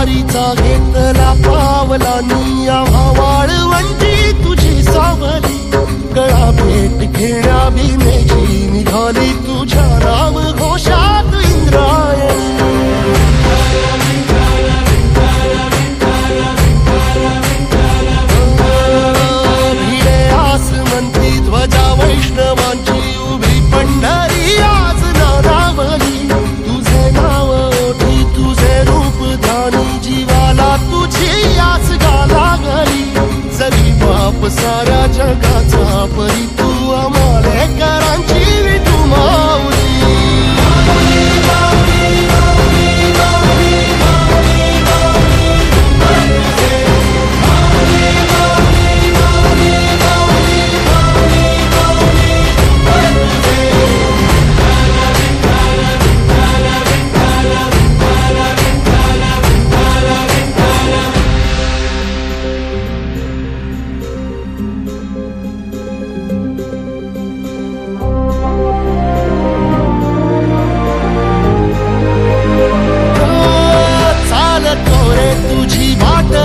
वारीचा घेतला पावलानी आम्हा वाळवंटी तुझी सावली गळा भेट घेण्या बिनेची निघाली तुझ्या नाम घोषात इंद्रायणी भिडे आसमंती ध्वजा वैष्णवांची उभी पंढरी आज नारावली तुझे नाव ओठी तुझे रूप ध्यानी जीवाला तुझी आस लागली जरी बाप साऱ्या जगाचा परी तू आमालेकरांची विठू माऊली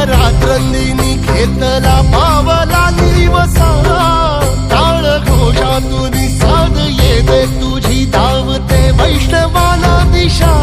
रात्रंदिनी घेतला पावला निवसा टाळ घोषातून साध येते तुझी धावते वैष्णवाला दिशा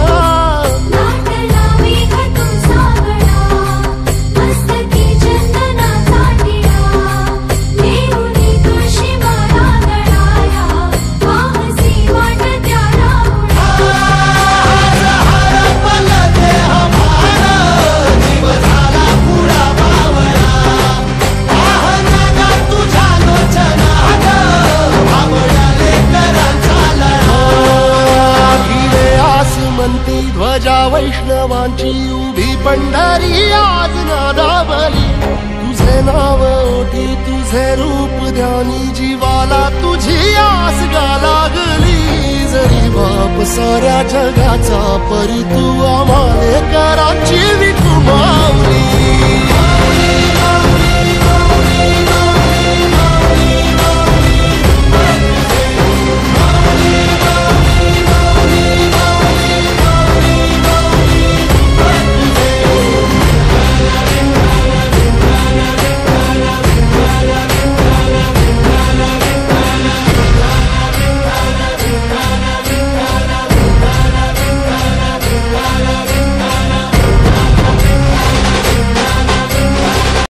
ध्वजा वैष्णवांची उभी पंढरी आज नादावली तुझे नाव ओठी तुझे रूप ध्यानी जीवाला तुझी आस लागली जरी बाप साऱ्या जगाचा परी तू आमालेकरांची